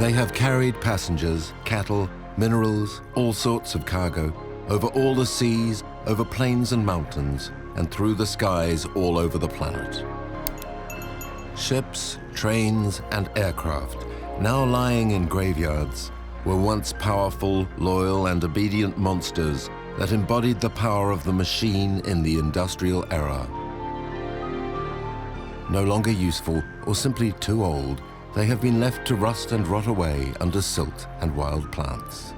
They have carried passengers, cattle, minerals, all sorts of cargo, over all the seas, over plains and mountains, and through the skies all over the planet. Ships, trains, and aircraft, now lying in graveyards, were once powerful, loyal, and obedient monsters that embodied the power of the machine in the industrial era. No longer useful or simply too old, they have been left to rust and rot away under silt and wild plants.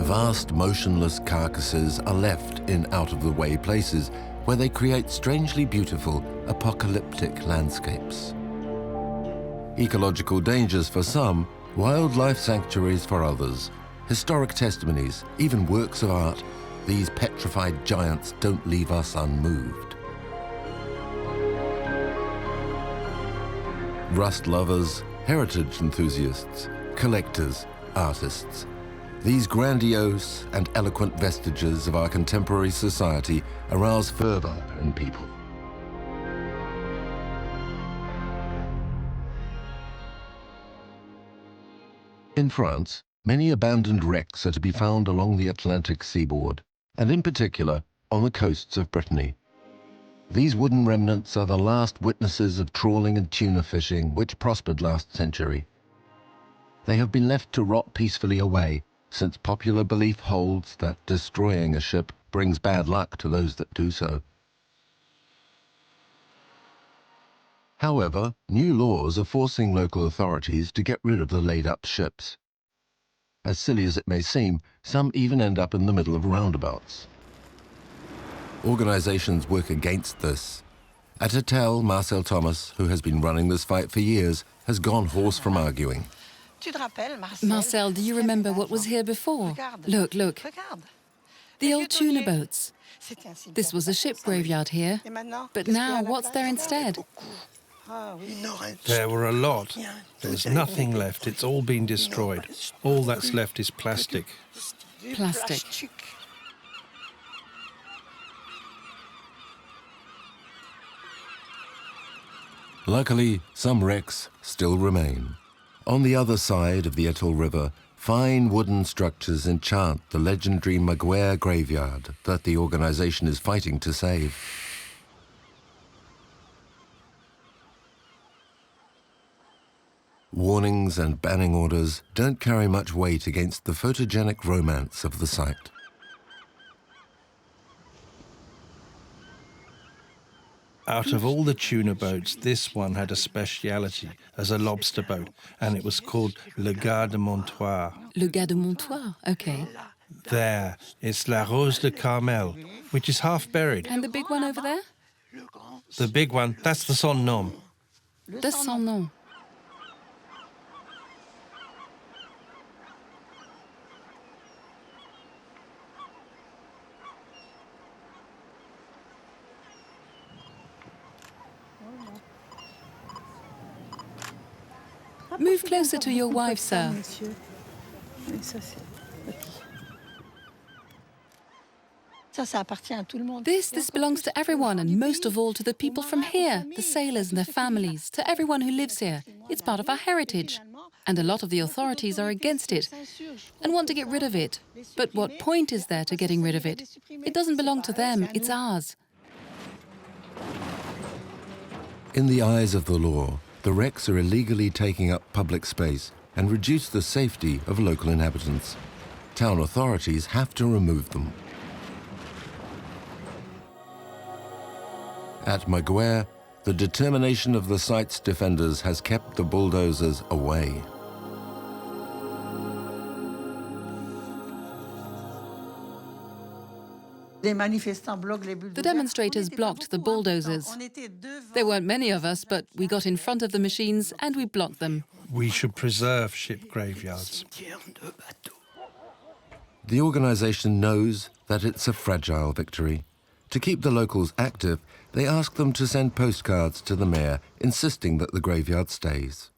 Vast, motionless carcasses are left in out-of-the-way places where they create strangely beautiful, apocalyptic landscapes. Ecological dangers for some, wildlife sanctuaries for others, historic testimonies, even works of art, these petrified giants don't leave us unmoved. Rust lovers, heritage enthusiasts, collectors, artists. These grandiose and eloquent vestiges of our contemporary society arouse fervor in people. In France, many abandoned wrecks are to be found along the Atlantic seaboard, and in particular on the coasts of Brittany. These wooden remnants are the last witnesses of trawling and tuna fishing which prospered last century. They have been left to rot peacefully away, since popular belief holds that destroying a ship brings bad luck to those that do so. However, new laws are forcing local authorities to get rid of the laid-up ships. As silly as it may seem, some even end up in the middle of roundabouts. Organizations work against this. At ARTE, Marcel Thomas, who has been running this fight for years, has gone hoarse from arguing. Marcel, do you remember what was here before? Look, look. The old tuna boats. This was a ship graveyard here. But now, what's there instead? There were a lot. There's nothing left. It's all been destroyed. All that's left is plastic. Plastic. Luckily, some wrecks still remain. On the other side of the Etoile River, fine wooden structures enchant the legendary Maguire graveyard that the organization is fighting to save. Warnings and banning orders don't carry much weight against the photogenic romance of the site. Out of all the tuna boats, this one had a speciality as a lobster boat, and it was called Le Gare de Montoire. Le Gare de Montoire, okay. There, it's La Rose de Carmel, which is half buried. And the big one over there? The big one, that's the Sans Nom. The Sans Nom. Move closer to your wife, sir. This belongs to everyone, and most of all to the people from here, the sailors and their families, to everyone who lives here. It's part of our heritage. And a lot of the authorities are against it and want to get rid of it. But what point is there to getting rid of it? It doesn't belong to them, it's ours. In the eyes of the law, the wrecks are illegally taking up public space and reduce the safety of local inhabitants. Town authorities have to remove them. At Maguire, the determination of the site's defenders has kept the bulldozers away. The demonstrators blocked the bulldozers. There weren't many of us, but we got in front of the machines and we blocked them. We should preserve ship graveyards. The organization knows that it's a fragile victory. To keep the locals active, they ask them to send postcards to the mayor insisting that the graveyard stays.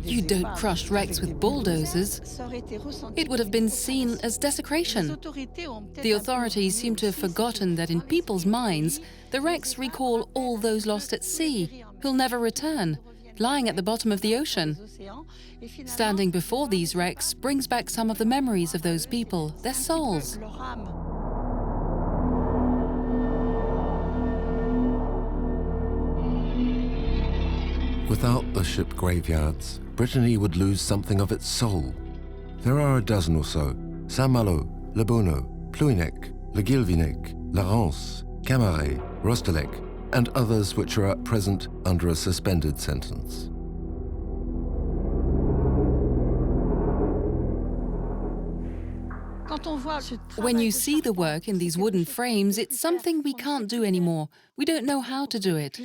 You don't crush wrecks with bulldozers. It would have been seen as desecration. The authorities seem to have forgotten that in people's minds, the wrecks recall all those lost at sea, who'll never return, lying at the bottom of the ocean. Standing before these wrecks brings back some of the memories of those people, their souls. Without the ship graveyards, Brittany would lose something of its soul. There are a dozen or so: Saint-Malo, Le Bono, Plouhinec, Le Guilvinec, La Rance, Camaret, Rostelec, and others which are at present under a suspended sentence. When you see the work in these wooden frames, it's something we can't do anymore. We don't know how to do it.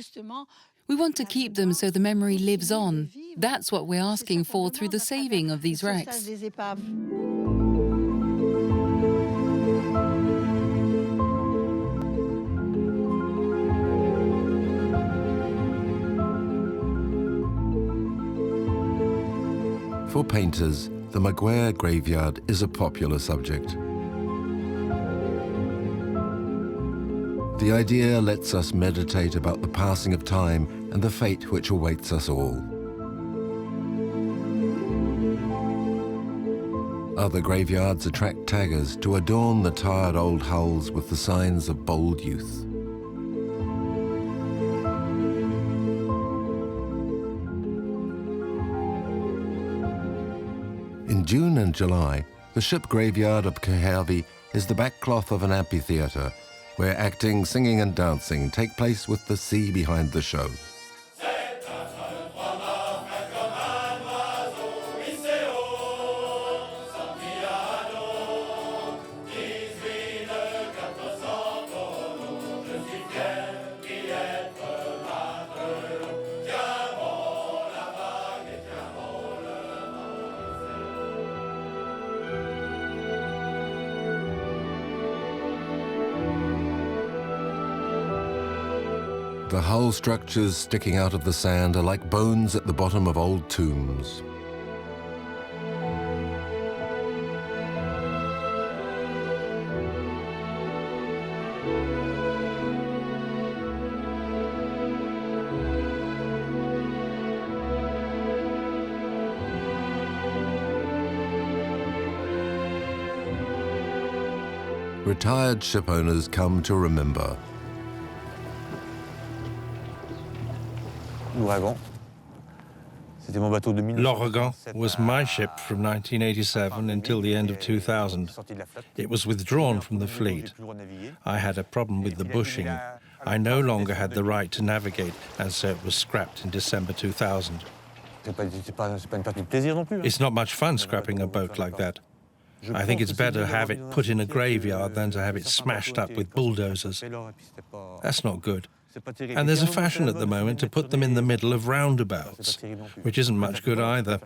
We want to keep them so the memory lives on. That's what we're asking for through the saving of these wrecks. For painters, the Maguire graveyard is a popular subject. The idea lets us meditate about the passing of time and the fate which awaits us all. Other graveyards attract taggers to adorn the tired old hulls with the signs of bold youth. In June and July, the ship graveyard of G.E.I.E is the backcloth of an amphitheatre, where acting, singing and dancing take place with the sea behind the show. The hull structures sticking out of the sand are like bones at the bottom of old tombs. Retired ship owners come to remember. L'Ouragan was my ship from 1987 until the end of 2000. It was withdrawn from the fleet. I had a problem with the bushing. I no longer had the right to navigate, and so it was scrapped in December 2000. It's not much fun scrapping a boat like that. I think it's better to have it put in a graveyard than to have it smashed up with bulldozers. That's not good. And there's a fashion at the moment to put them in the middle of roundabouts, which isn't much good either.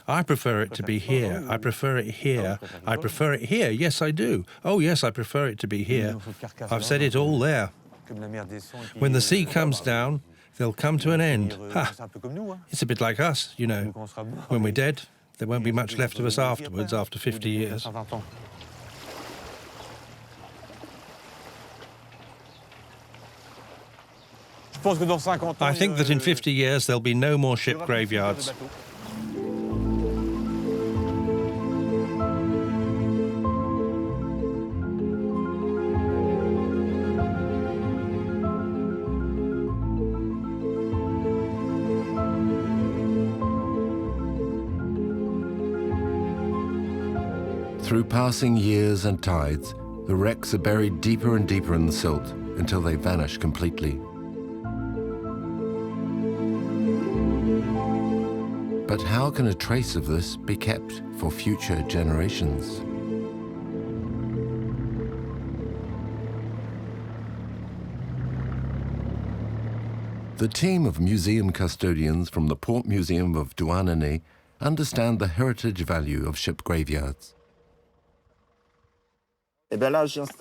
I prefer it to be here. I prefer it here. I prefer it here. Yes, I do. Oh, yes, I prefer it to be here. I've said it all there. When the sea comes down, they'll come to an end. Ha! It's a bit like us, you know. When we're dead, there won't be much left of us afterwards, after 50 years. I think that in 50 years there'll be no more ship graveyards. Through passing years and tides, the wrecks are buried deeper and deeper in the silt until they vanish completely. But how can a trace of this be kept for future generations? The team of museum custodians from the Port Museum of Douarnenez understand the heritage value of ship graveyards.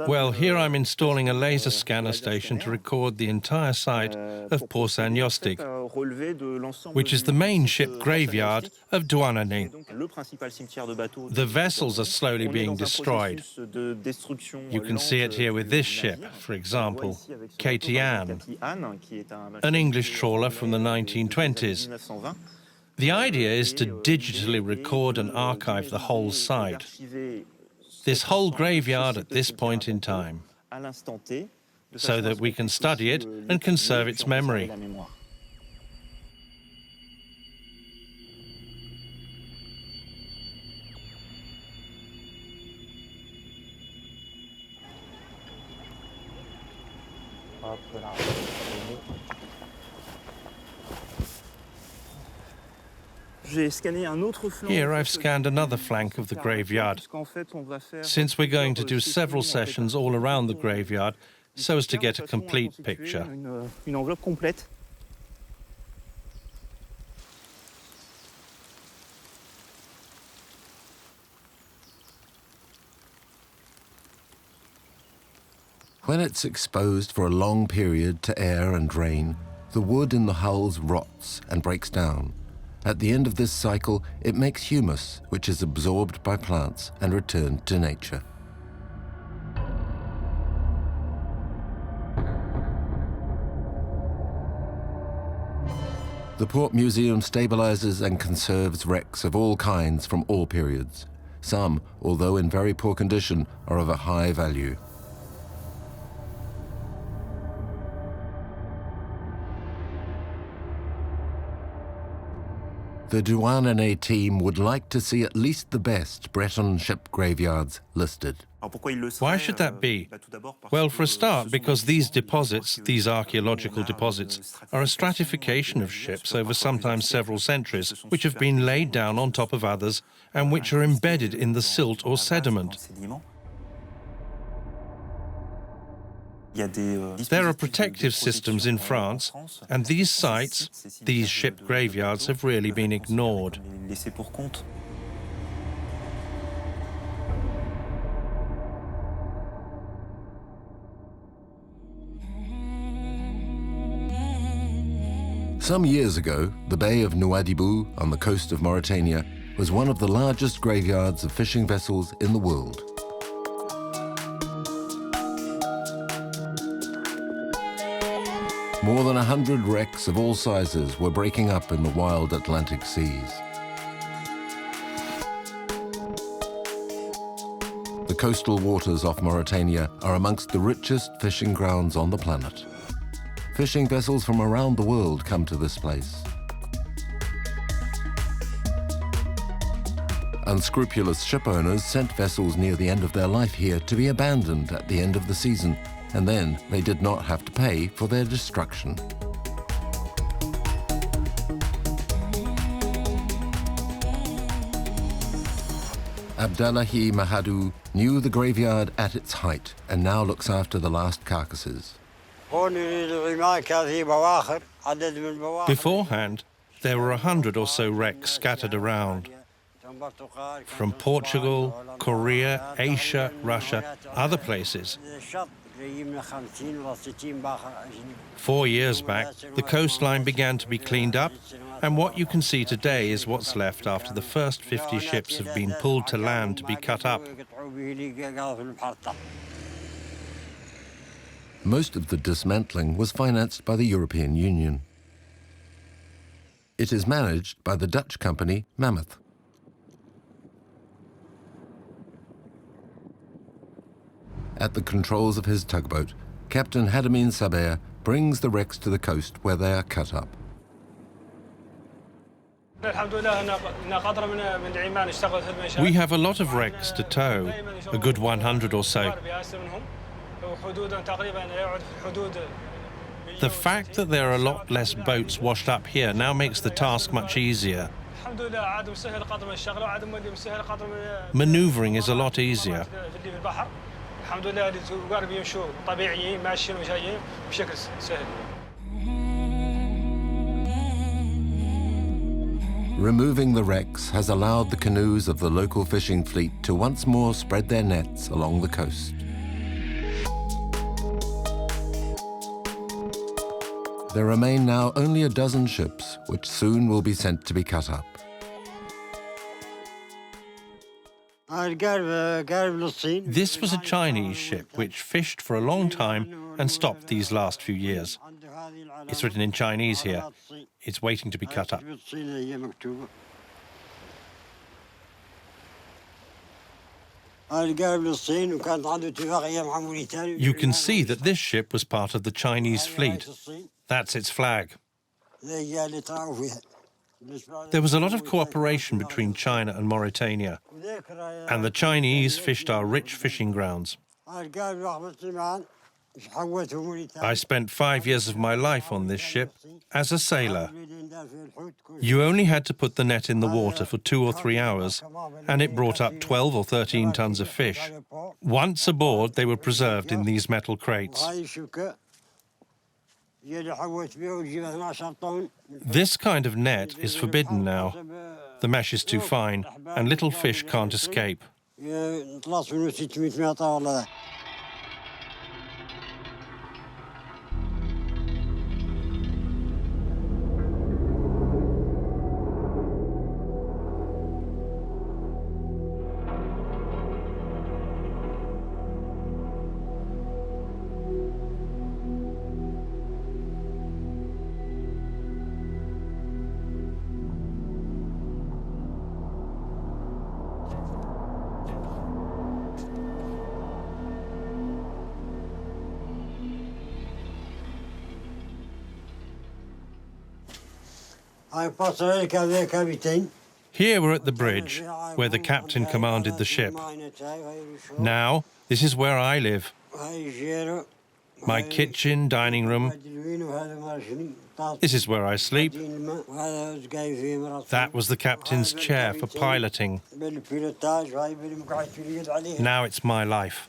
Well, here I'm installing a laser scanner station to record the entire site of Port Saint-Yostig, which is the main ship graveyard of Douarnenez. The vessels are slowly being destroyed. You can see it here with this ship, for example, G.E.I.E, an English trawler from the 1920s. The idea is to digitally record and archive the whole site, this whole graveyard at this point in time, so that we can study it and conserve its memory. Here I've scanned another flank of the graveyard, since we're going to do several sessions all around the graveyard so as to get a complete picture. When it's exposed for a long period to air and rain, the wood in the hulls rots and breaks down. At the end of this cycle, it makes humus, which is absorbed by plants and returned to nature. The Port Museum stabilizes and conserves wrecks of all kinds from all periods. Some, although in very poor condition, are of a high value. The Douarnenez team would like to see at least the best Breton ship graveyards listed. Why should that be? Well, for a start, because these deposits, these archaeological deposits, are a stratification of ships over sometimes several centuries, which have been laid down on top of others and which are embedded in the silt or sediment. There are protective systems in France, and these sites, these ship graveyards, have really been ignored. Some years ago, the Bay of Nouadhibou on the coast of Mauritania was one of the largest graveyards of fishing vessels in the world. More than 100 wrecks of all sizes were breaking up in the wild Atlantic seas. The coastal waters off Mauritania are amongst the richest fishing grounds on the planet. Fishing vessels from around the world come to this place. Unscrupulous ship owners sent vessels near the end of their life here to be abandoned at the end of the season, and then they did not have to pay for their destruction. Abdallahi Mahadou knew the graveyard at its height and now looks after the last carcasses. Beforehand, there were 100 or so wrecks scattered around. From Portugal, Korea, Asia, Russia, other places. 4 years back, the coastline began to be cleaned up, and what you can see today is what's left after the first 50 ships have been pulled to land to be cut up. Most of the dismantling was financed by the European Union. It is managed by the Dutch company Mammoth. At the controls of his tugboat, Captain Hadamin Saber brings the wrecks to the coast where they are cut up. We have a lot of wrecks to tow, a good 100 or so. The fact that there are a lot less boats washed up here now makes the task much easier. Maneuvering is a lot easier. Removing the wrecks has allowed the canoes of the local fishing fleet to once more spread their nets along the coast. There remain now only a dozen ships, which soon will be sent to be cut up. This was a Chinese ship which fished for a long time and stopped these last few years. It's written in Chinese here. It's waiting to be cut up. You can see that this ship was part of the Chinese fleet. That's its flag. There was a lot of cooperation between China and Mauritania, and the Chinese fished our rich fishing grounds. I spent 5 years of my life on this ship as a sailor. You only had to put the net in the water for 2 or 3 hours, and it brought up 12 or 13 tons of fish. Once aboard, they were preserved in these metal crates. This kind of net is forbidden now. The mesh is too fine, and little fish can't escape. Here we're at the bridge, where the captain commanded the ship. Now, this is where I live. My kitchen, dining room. This is where I sleep. That was the captain's chair for piloting. Now it's my life.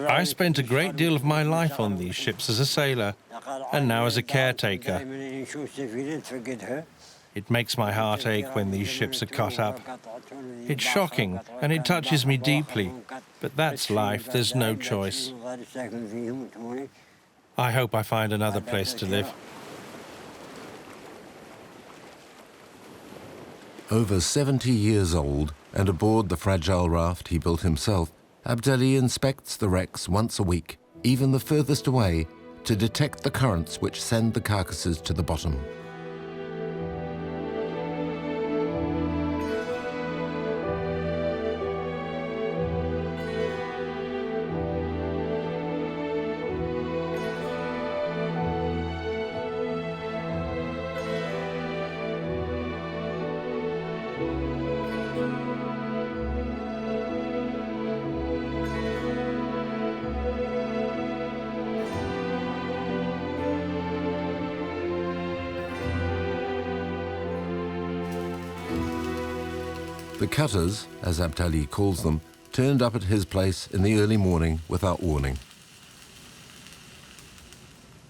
I spent a great deal of my life on these ships as a sailor, and now as a caretaker. It makes my heart ache when these ships are cut up. It's shocking, and it touches me deeply, but that's life, there's no choice. I hope I find another place to live. Over 70 years old, and aboard the fragile raft he built himself, Abdelli inspects the wrecks once a week, even the furthest away, to detect the currents which send the carcasses to the bottom. The cutters, as Abdelli calls them, turned up at his place in the early morning without warning.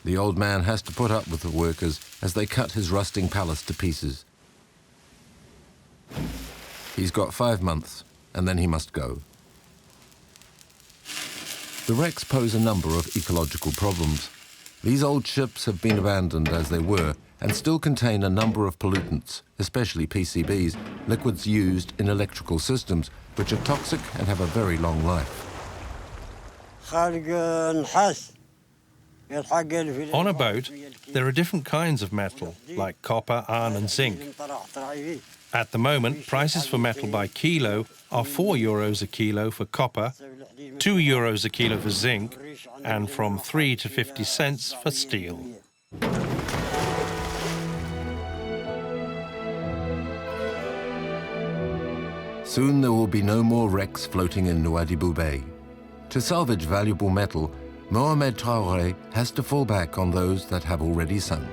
The old man has to put up with the workers as they cut his rusting palace to pieces. He's got 5 months, and then he must go. The wrecks pose a number of ecological problems. These old ships have been abandoned as they were and still contain a number of pollutants, especially PCBs, liquids used in electrical systems, which are toxic and have a very long life. On a boat, there are different kinds of metal, like copper, iron and zinc. At the moment, prices for metal by kilo are €4 a kilo for copper, €2 a kilo for zinc, and from 3 to 50 cents for steel. Soon there will be no more wrecks floating in Nouadhibou Bay. To salvage valuable metal, Mohamed Traoré has to fall back on those that have already sunk.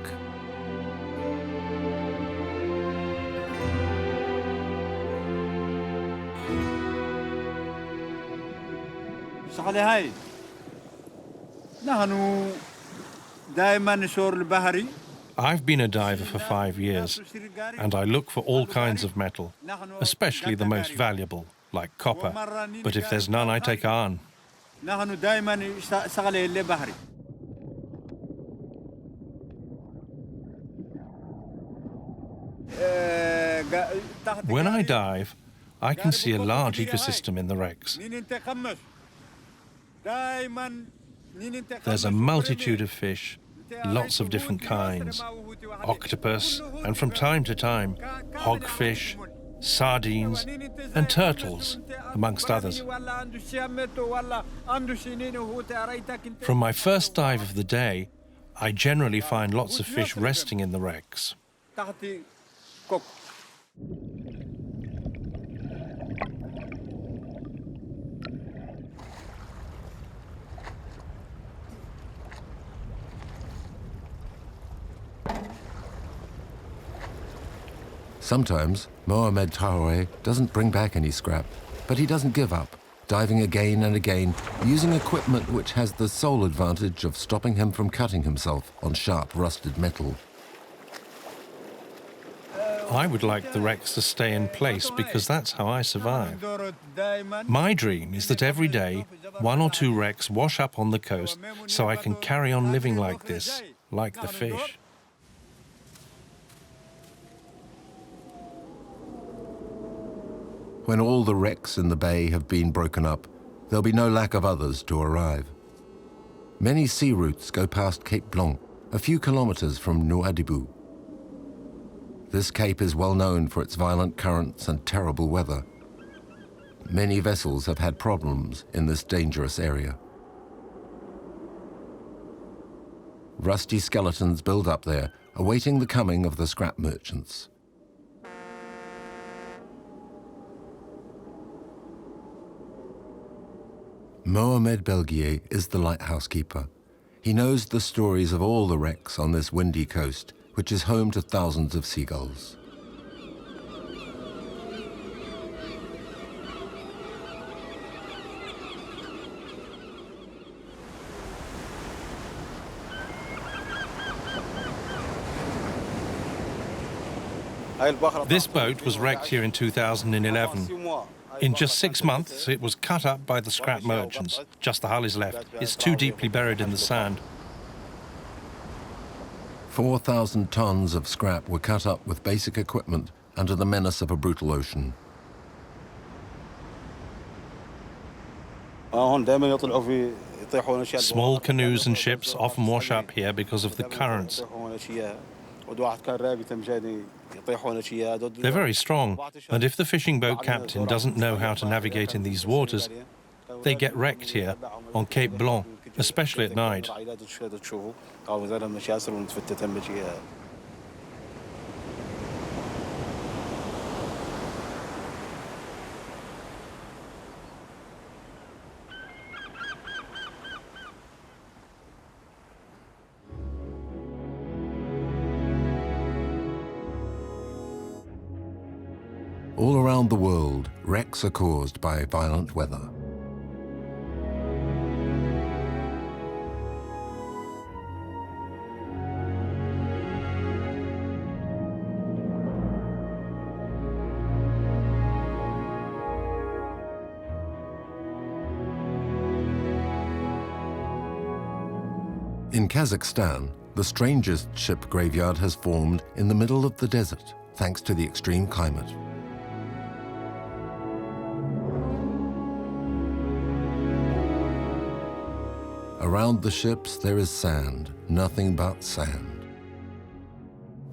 I've been a diver for 5 years, and I look for all kinds of metal, especially the most valuable, like copper. But if there's none, I take iron. When I dive, I can see a large ecosystem in the wrecks. There's a multitude of fish, lots of different kinds, octopus, and from time to time, hogfish, sardines, and turtles, amongst others. From my first dive of the day, I generally find lots of fish resting in the wrecks. Sometimes, Mohamed Traoré doesn't bring back any scrap, but he doesn't give up, diving again and again, using equipment which has the sole advantage of stopping him from cutting himself on sharp, rusted metal. I would like the wrecks to stay in place because that's how I survive. My dream is that every day, 1 or 2 wrecks wash up on the coast so I can carry on living like this, like the fish. When all the wrecks in the bay have been broken up, there'll be no lack of others to arrive. Many sea routes go past Cape Blanc, a few kilometers from Nouadhibou. This cape is well known for its violent currents and terrible weather. Many vessels have had problems in this dangerous area. Rusty skeletons build up there, awaiting the coming of the scrap merchants. Mohamed Belguier is the lighthouse keeper. He knows the stories of all the wrecks on this windy coast, which is home to thousands of seagulls. This boat was wrecked here in 2011. In just 6 months, it was cut up by the scrap merchants. Just the hull is left. It's too deeply buried in the sand. 4,000 tons of scrap were cut up with basic equipment under the menace of a brutal ocean. Small canoes and ships often wash up here because of the currents. They're very strong, and if the fishing boat captain doesn't know how to navigate in these waters, they get wrecked here on Cape Blanc, especially at night. All around the world, wrecks are caused by violent weather. In Kazakhstan, the strangest ship graveyard has formed in the middle of the desert, thanks to the extreme climate. Around the ships there is sand, nothing but sand.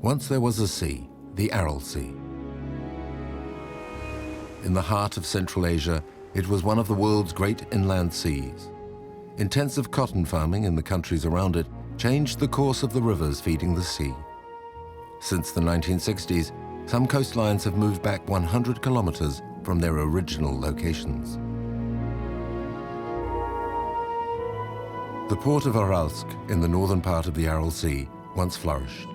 Once there was a sea, the Aral Sea. In the heart of Central Asia, it was one of the world's great inland seas. Intensive cotton farming in the countries around it changed the course of the rivers feeding the sea. Since the 1960s, some coastlines have moved back 100 kilometers from their original locations. The port of Aralsk in the northern part of the Aral Sea once flourished.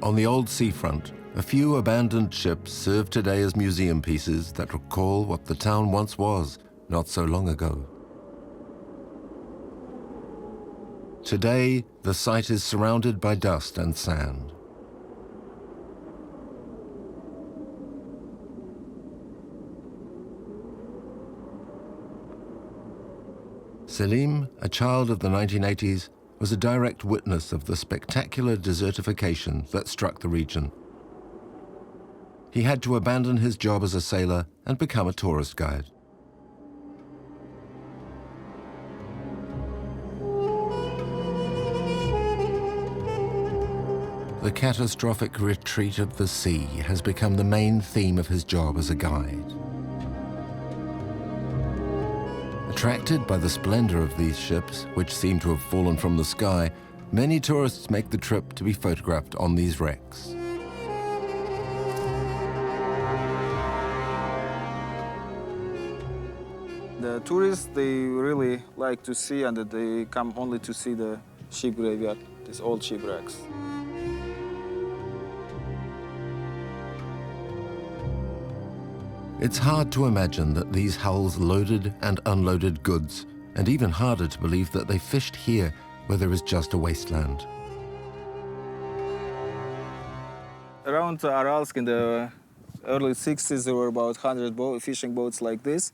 On the old seafront, a few abandoned ships serve today as museum pieces that recall what the town once was not so long ago. Today, the site is surrounded by dust and sand. Selim, a child of the 1980s, was a direct witness of the spectacular desertification that struck the region. He had to abandon his job as a sailor and become a tourist guide. The catastrophic retreat of the sea has become the main theme of his job as a guide. Attracted by the splendor of these ships, which seem to have fallen from the sky, many tourists make the trip to be photographed on these wrecks. The tourists, they really like to see, and they come only to see the ship graveyard, these old shipwrecks. It's hard to imagine that these hulls loaded and unloaded goods, and even harder to believe that they fished here where there is just a wasteland. Around Aralsk in the early 60s, there were about 100 fishing boats like this.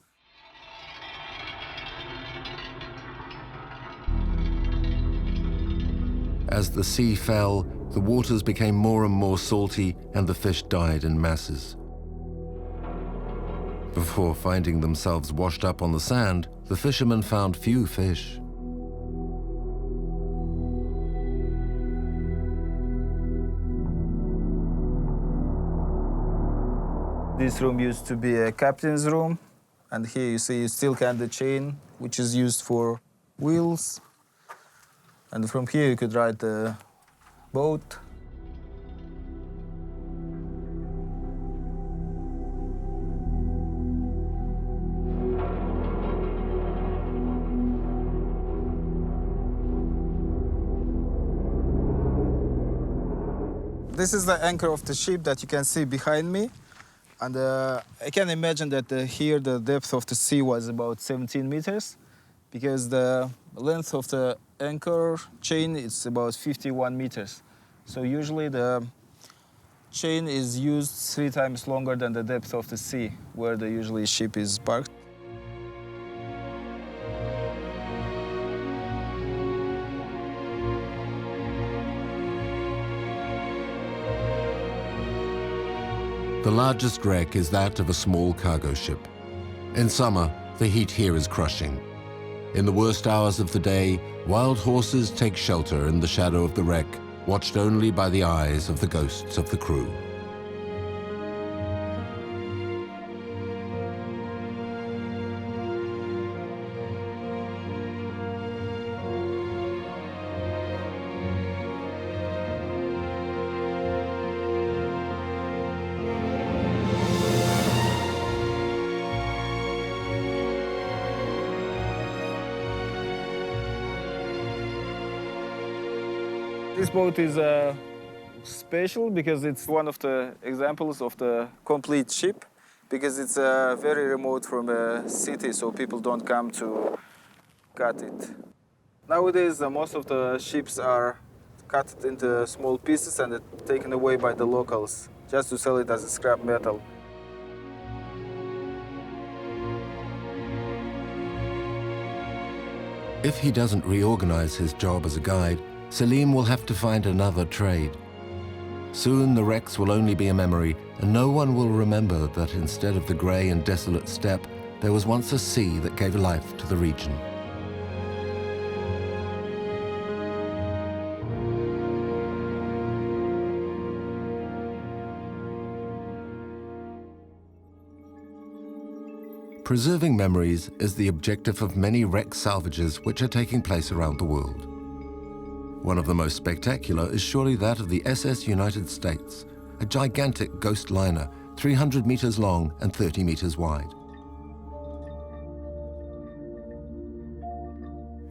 As the sea fell, the waters became more and more salty and the fish died in masses. Before finding themselves washed up on the sand, the fishermen found few fish. This room used to be a captain's room, and here you see steel candy chain, which is used for wheels. And from here you could ride the boat. This is the anchor of the ship that you can see behind me. And I can imagine that here the depth of the sea was about 17 meters, because the length of the anchor chain is about 51 meters. So usually the chain is used 3 times longer than the depth of the sea, where the usually ship is parked. The largest wreck is that of a small cargo ship. In summer, the heat here is crushing. In the worst hours of the day, wild horses take shelter in the shadow of the wreck, watched only by the eyes of the ghosts of the crew. This boat is special because it's one of the examples of the complete ship, because it's very remote from a city, so people don't come to cut it. Nowadays, most of the ships are cut into small pieces and taken away by the locals, just to sell it as a scrap metal. If he doesn't reorganize his job as a guide, Selim will have to find another trade. Soon the wrecks will only be a memory, and no one will remember that instead of the grey and desolate steppe, there was once a sea that gave life to the region. Preserving memories is the objective of many wreck salvages which are taking place around the world. One of the most spectacular is surely that of the SS United States, a gigantic ghost liner, 300 meters long and 30 meters wide.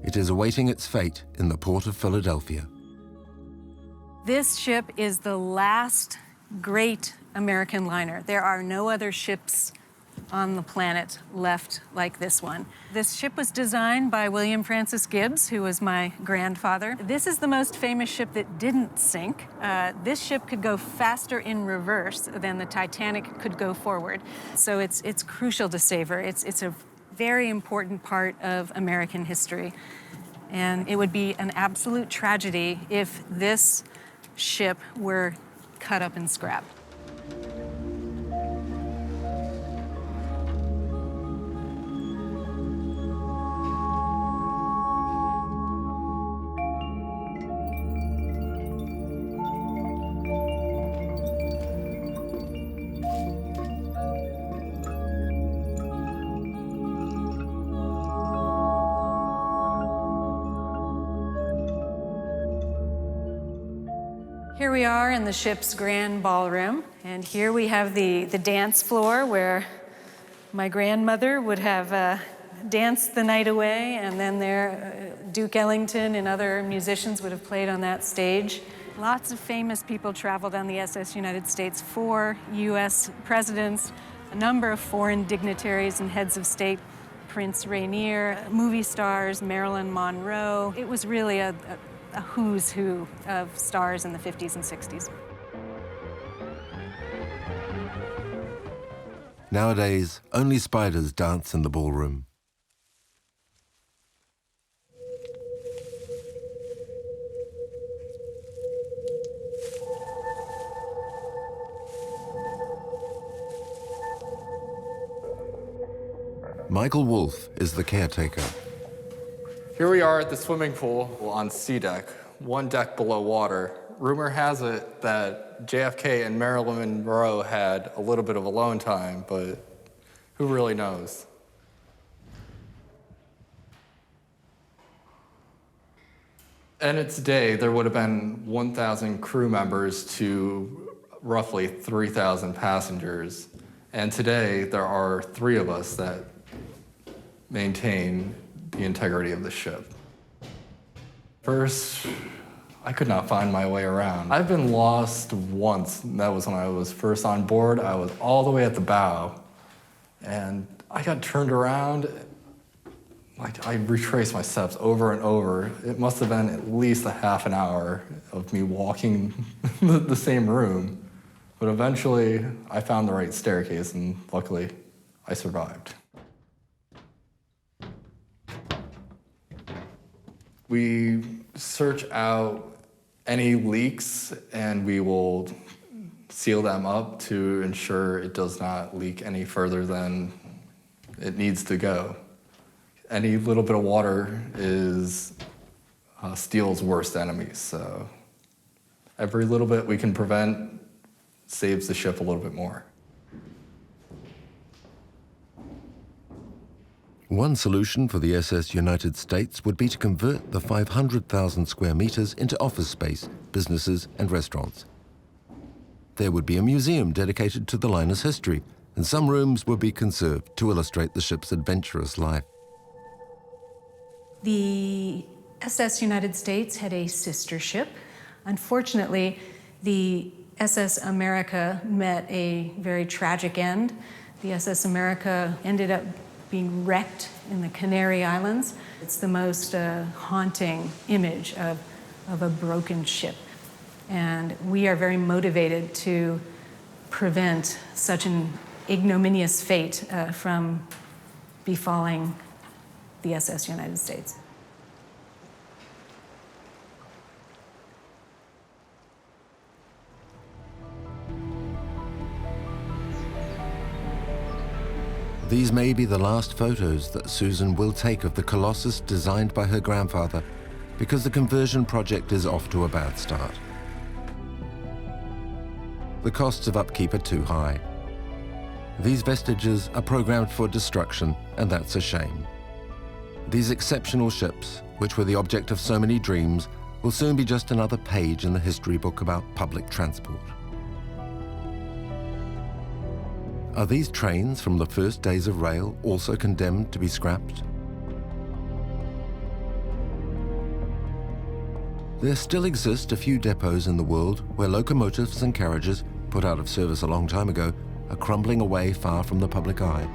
It is awaiting its fate in the port of Philadelphia. This ship is the last great American liner. There are no other ships on the planet left like this one. This ship was designed by William Francis Gibbs, who was my grandfather. This is the most famous ship that didn't sink. This ship could go faster in reverse than the Titanic could go forward. So it's crucial to savor. It's a very important part of American history. And it would be an absolute tragedy if this ship were cut up and scrapped. Here we are in the ship's grand ballroom, and here we have the dance floor where my grandmother would have danced the night away, and then there Duke Ellington and other musicians would have played on that stage. Lots of famous people traveled on the SS United States, 4 U.S. presidents, a number of foreign dignitaries and heads of state, Prince Rainier, movie stars, Marilyn Monroe. It was really a who's who of stars in the 50s and 60s. Nowadays, only spiders dance in the ballroom. Michael Wolfe is the caretaker. Here we are at the swimming pool on sea deck, one deck below water. Rumor has it that JFK and Marilyn Monroe had a little bit of alone time, but who really knows? In its day, there would have been 1,000 crew members to roughly 3,000 passengers. And today, there are 3 of us that maintain the integrity of the ship. First, I could not find my way around. I've been lost once, and that was when I was first on board. I was all the way at the bow, and I got turned around. Like, I retraced my steps over and over. It must have been at least a half an hour of me walking the same room. But eventually, I found the right staircase, and luckily, I survived. We search out any leaks, and we will seal them up to ensure it does not leak any further than it needs to go. Any little bit of water is steel's worst enemy, so every little bit we can prevent saves the ship a little bit more. One solution for the SS United States would be to convert the 500,000 square meters into office space, businesses, and restaurants. There would be a museum dedicated to the liner's history, and some rooms would be conserved to illustrate the ship's adventurous life. The SS United States had a sister ship. Unfortunately, the SS America met a very tragic end. The SS America ended up being wrecked in the Canary Islands. It's the most haunting image of a broken ship. And we are very motivated to prevent such an ignominious fate from befalling the SS United States. These may be the last photos that Susan will take of the Colossus designed by her grandfather, because the conversion project is off to a bad start. The costs of upkeep are too high. These vestiges are programmed for destruction, and that's a shame. These exceptional ships, which were the object of so many dreams, will soon be just another page in the history book about public transport. Are these trains from the first days of rail also condemned to be scrapped? There still exist a few depots in the world where locomotives and carriages, put out of service a long time ago, are crumbling away far from the public eye.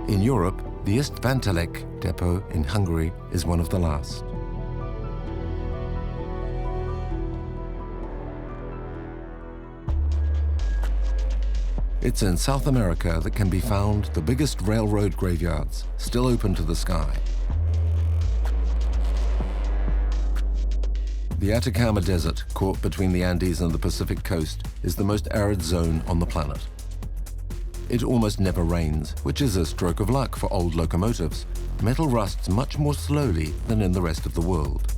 In Europe, the Istvantelek depot in Hungary is one of the last. It's in South America that can be found the biggest railroad graveyards, still open to the sky. The Atacama Desert, caught between the Andes and the Pacific coast, is the most arid zone on the planet. It almost never rains, which is a stroke of luck for old locomotives. Metal rusts much more slowly than in the rest of the world.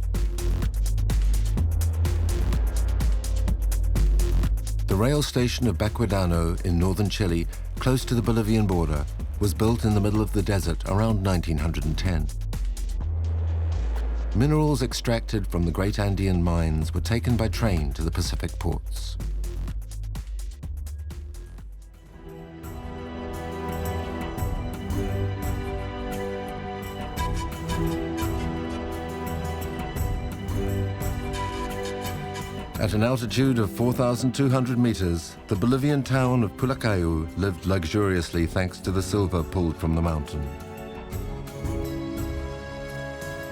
The rail station of Baquedano in northern Chile, close to the Bolivian border, was built in the middle of the desert around 1910. Minerals extracted from the great Andean mines were taken by train to the Pacific ports. At an altitude of 4,200 meters, the Bolivian town of Pulacayo lived luxuriously thanks to the silver pulled from the mountain.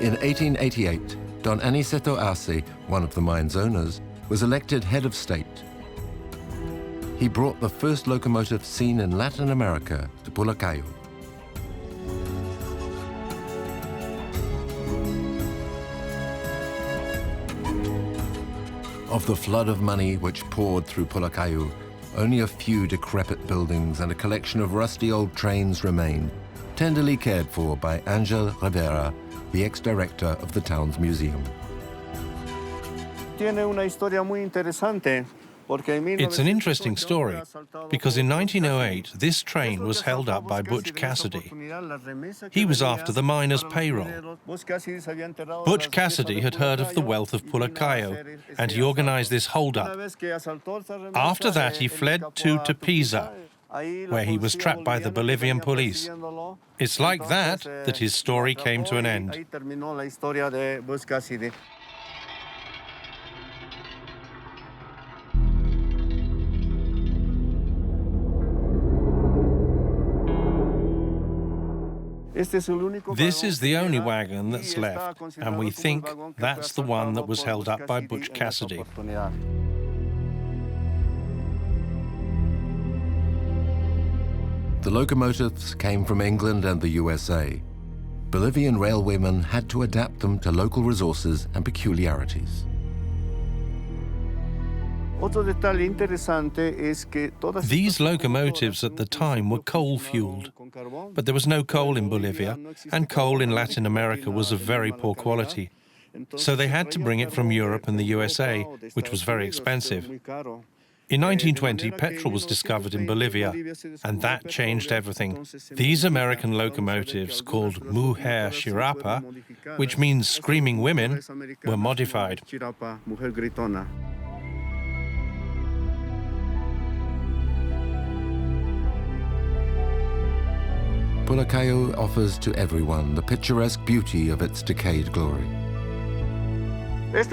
In 1888, Don Aniceto Arce, one of the mine's owners, was elected head of state. He brought the first locomotive seen in Latin America to Pulacayo. Of the flood of money which poured through Pulacayo, only a few decrepit buildings and a collection of rusty old trains remain, tenderly cared for by Angel Rivera, the ex-director of the town's museum. It's an interesting story, because in 1908, this train was held up by Butch Cassidy. He was after the miners' payroll. Butch Cassidy had heard of the wealth of Pulacayo, and he organized this hold-up. After that, he fled to Tepiza, where he was trapped by the Bolivian police. It's like that his story came to an end. This is the only wagon that's left, and we think that's the one that was held up by Butch Cassidy. The locomotives came from England and the USA. Bolivian railwaymen had to adapt them to local resources and peculiarities. These locomotives at the time were coal-fueled, but there was no coal in Bolivia, and coal in Latin America was of very poor quality. So they had to bring it from Europe and the USA, which was very expensive. In 1920, petrol was discovered in Bolivia, and that changed everything. These American locomotives, called Mujer Chirapa, which means screaming women, were modified. Pulacayo offers to everyone the picturesque beauty of its decayed glory. This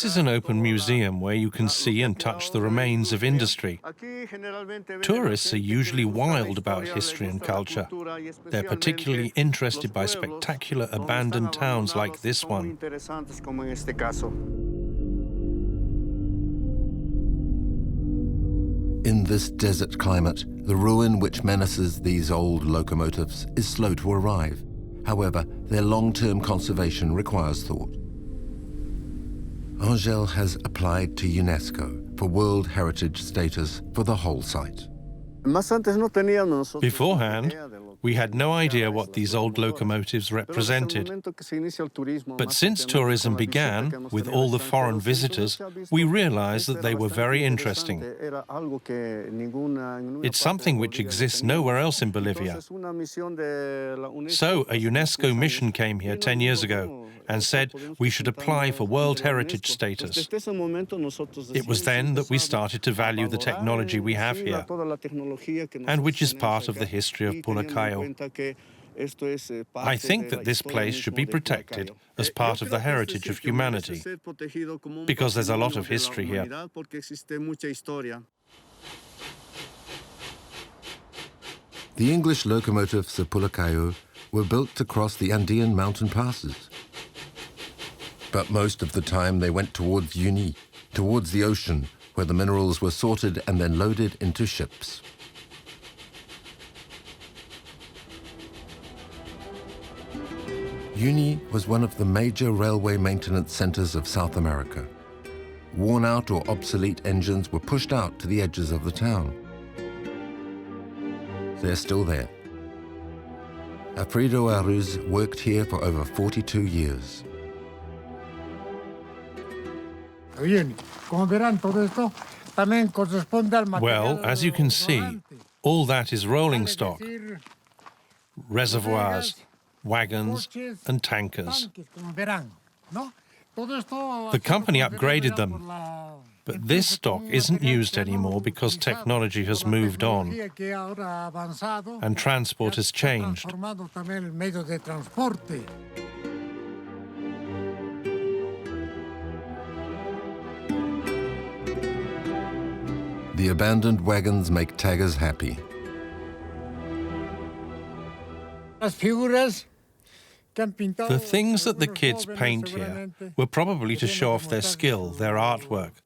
is an open museum where you can see and touch the remains of industry. Tourists are usually wild about history and culture. They're particularly interested by spectacular abandoned towns like this one. In this desert climate, the ruin which menaces these old locomotives is slow to arrive. However, their long-term conservation requires thought. Angel has applied to UNESCO for World Heritage status for the whole site. Beforehand, We had no idea what these old locomotives represented. But since tourism began, with all the foreign visitors, we realized that they were very interesting. It's something which exists nowhere else in Bolivia. So a UNESCO mission came here 10 years ago and said we should apply for World Heritage status. It was then that we started to value the technology we have here, and which is part of the history of Pulacayo. I think that this place should be protected as part of the heritage of humanity, because there's a lot of history here. The English locomotives of Pulacayo were built to cross the Andean mountain passes. But most of the time they went towards G.E.I.E, towards the ocean, where the minerals were sorted and then loaded into ships. G.E.I.E was one of the major railway maintenance centers of South America. Worn out or obsolete engines were pushed out to the edges of the town. They're still there. Alfredo Aruz worked here for over 42 years. Well, as you can see, all that is rolling stock, reservoirs, wagons and tankers. The company upgraded them, but this stock isn't used anymore because technology has moved on and transport has changed. The abandoned wagons make taggers happy. The things that the kids paint here were probably to show off their skill, their artwork.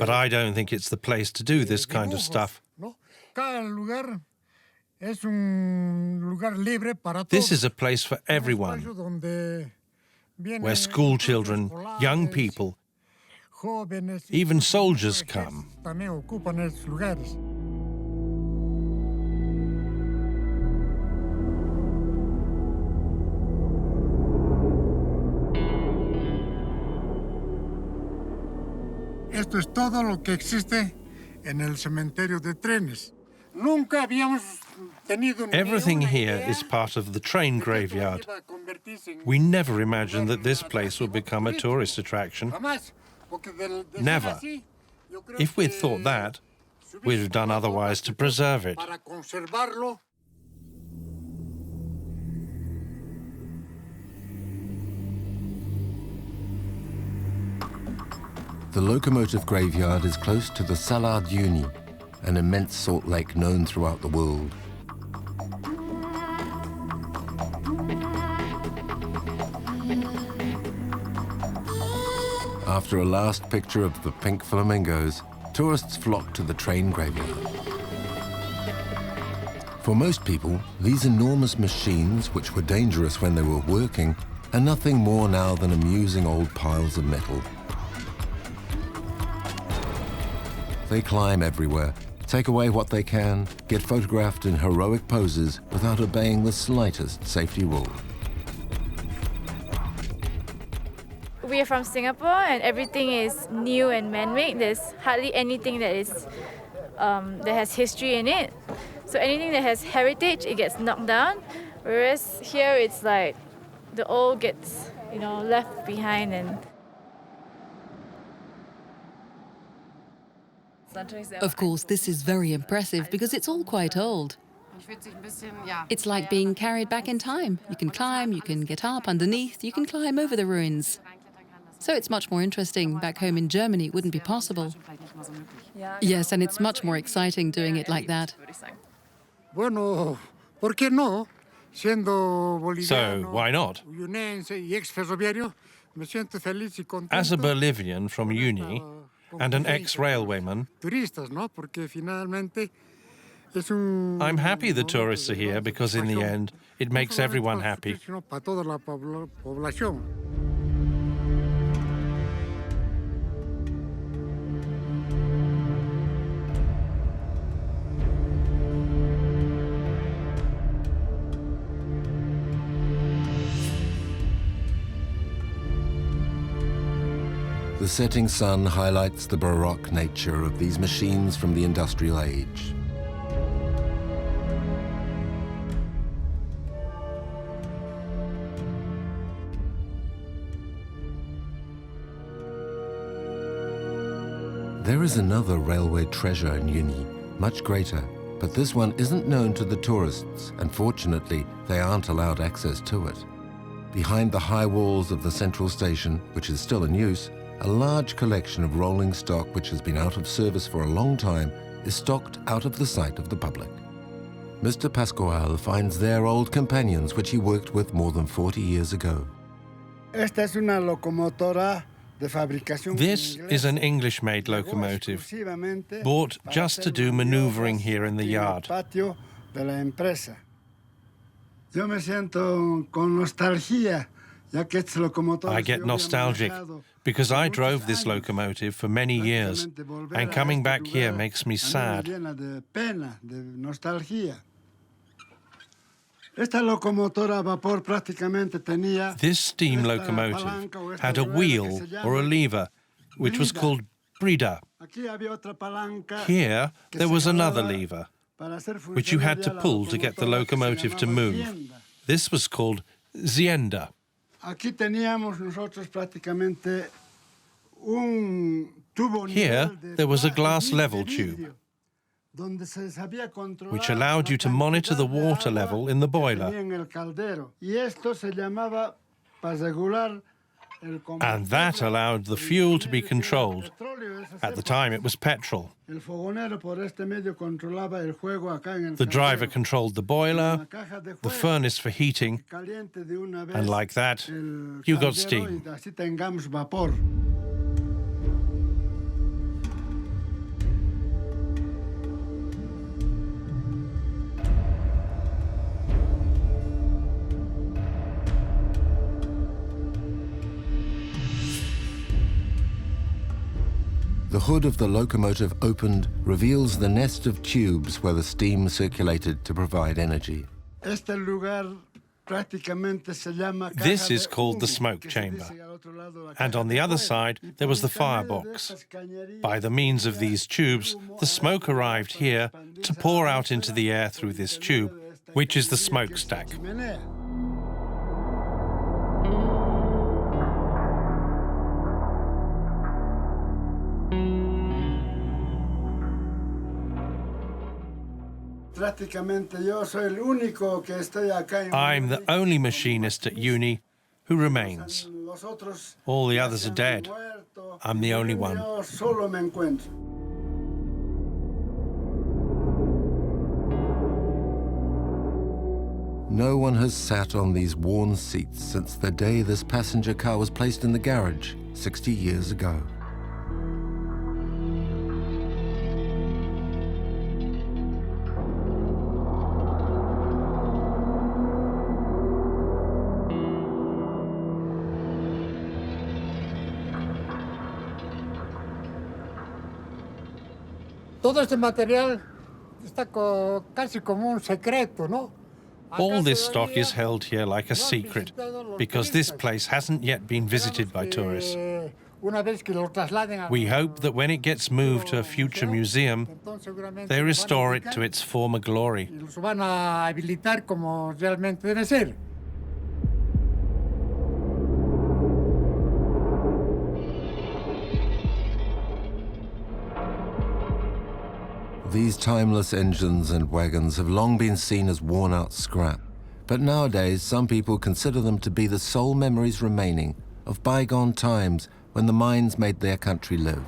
But I don't think it's the place to do this kind of stuff. This is a place for everyone, where school children, young people, even soldiers come. Esto es todo lo que existe en el cementerio de trenes. Nunca habíamos tenido Everything here is part of the train graveyard. We never imagined that this place would become a tourist attraction. Never. If we'd thought that, we'd have done otherwise to preserve it. The locomotive graveyard is close to the Salar de Uyuni, an immense salt lake known throughout the world. After a last picture of the pink flamingos, tourists flock to the train graveyard. For most people, these enormous machines, which were dangerous when they were working, are nothing more now than amusing old piles of metal. They climb everywhere, take away what they can, get photographed in heroic poses without obeying the slightest safety rule. We are from Singapore and everything is new and man-made. There's hardly anything that is that has history in it. So anything that has heritage, it gets knocked down. Whereas here it's like the old gets, left behind. And Of course, this is very impressive because it's all quite old. It's like being carried back in time. You can climb, you can get up underneath, you can climb over the ruins. So it's much more interesting. Back home in Germany, it wouldn't be possible. Yes, and it's much more exciting doing it like that. Bueno, ¿por qué no? Siendo boliviano, So, why not? uyunense y ex-ferroviario, me siento feliz y contento. As a Bolivian from Uni and an ex-railwayman, Turistas, ¿no? Porque finalmente es un I'm happy the tourists are here because in the end, it makes everyone happy. para toda la población. The setting sun highlights the Baroque nature of these machines from the industrial age. There is another railway treasure in G.E.I.E, much greater, but this one isn't known to the tourists, and fortunately, they aren't allowed access to it. Behind the high walls of the central station, which is still in use, a large collection of rolling stock which has been out of service for a long time is stocked out of the sight of the public. Mr. Pascual finds there old companions which he worked with more than 40 years ago. Esta es una locomotora. This is an English-made locomotive, bought just to do maneuvering here in the yard. I get nostalgic because I drove this locomotive for many years, and coming back here makes me sad. This steam locomotive had a wheel or a lever, which was called brida. Here, there was another lever, which you had to pull to get the locomotive to move. This was called zienda. Here, there was a glass level tube, which allowed you to monitor the water level in the boiler. And that allowed the fuel to be controlled. At the time, it was petrol. The driver controlled the boiler, the furnace for heating, and like that, you got steam. The hood of the locomotive opened reveals the nest of tubes where the steam circulated to provide energy. This is called the smoke chamber. And on the other side, there was the firebox. By the means of these tubes, the smoke arrived here to pour out into the air through this tube, which is the smokestack. I'm the only machinist at uni who remains. All the others are dead. I'm the only one. No one has sat on these worn seats since the day this passenger car was placed in the garage 60 years ago. Todo este material está casi como un secreto, ¿no? All this stock is held here like a secret, because this place hasn't yet been visited by tourists. We hope that when it gets moved to a future museum, they restore it to its former glory. These timeless engines and wagons have long been seen as worn-out scrap, but nowadays some people consider them to be the sole memories remaining of bygone times when the mines made their country live.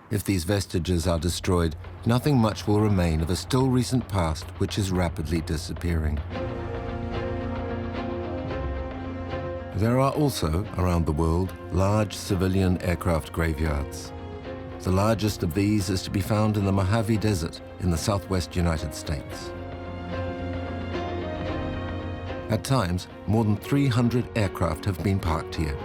If these vestiges are destroyed, nothing much will remain of a still recent past which is rapidly disappearing. There are also, around the world, large civilian aircraft graveyards. The largest of these is to be found in the Mojave Desert in the southwest United States. At times, more than 300 aircraft have been parked here.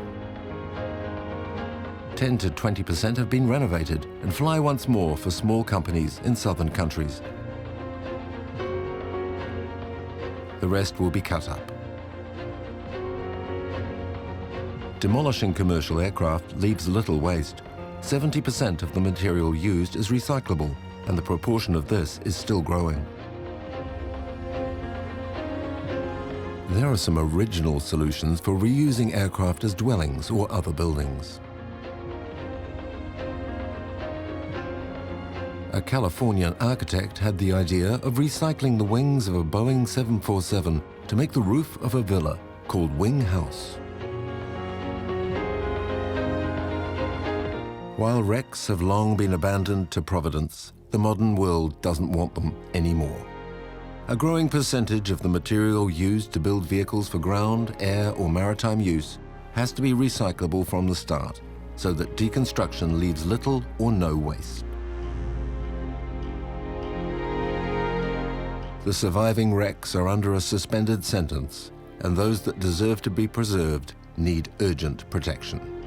10 to 20% have been renovated and fly once more for small companies in southern countries. The rest will be cut up. Demolishing commercial aircraft leaves little waste. 70% of the material used is recyclable, and the proportion of this is still growing. There are some original solutions for reusing aircraft as dwellings or other buildings. A Californian architect had the idea of recycling the wings of a Boeing 747 to make the roof of a villa called Wing House. While wrecks have long been abandoned to providence, the modern world doesn't want them anymore. A growing percentage of the material used to build vehicles for ground, air, or maritime use has to be recyclable from the start, so that deconstruction leaves little or no waste. The surviving wrecks are under a suspended sentence, and those that deserve to be preserved need urgent protection.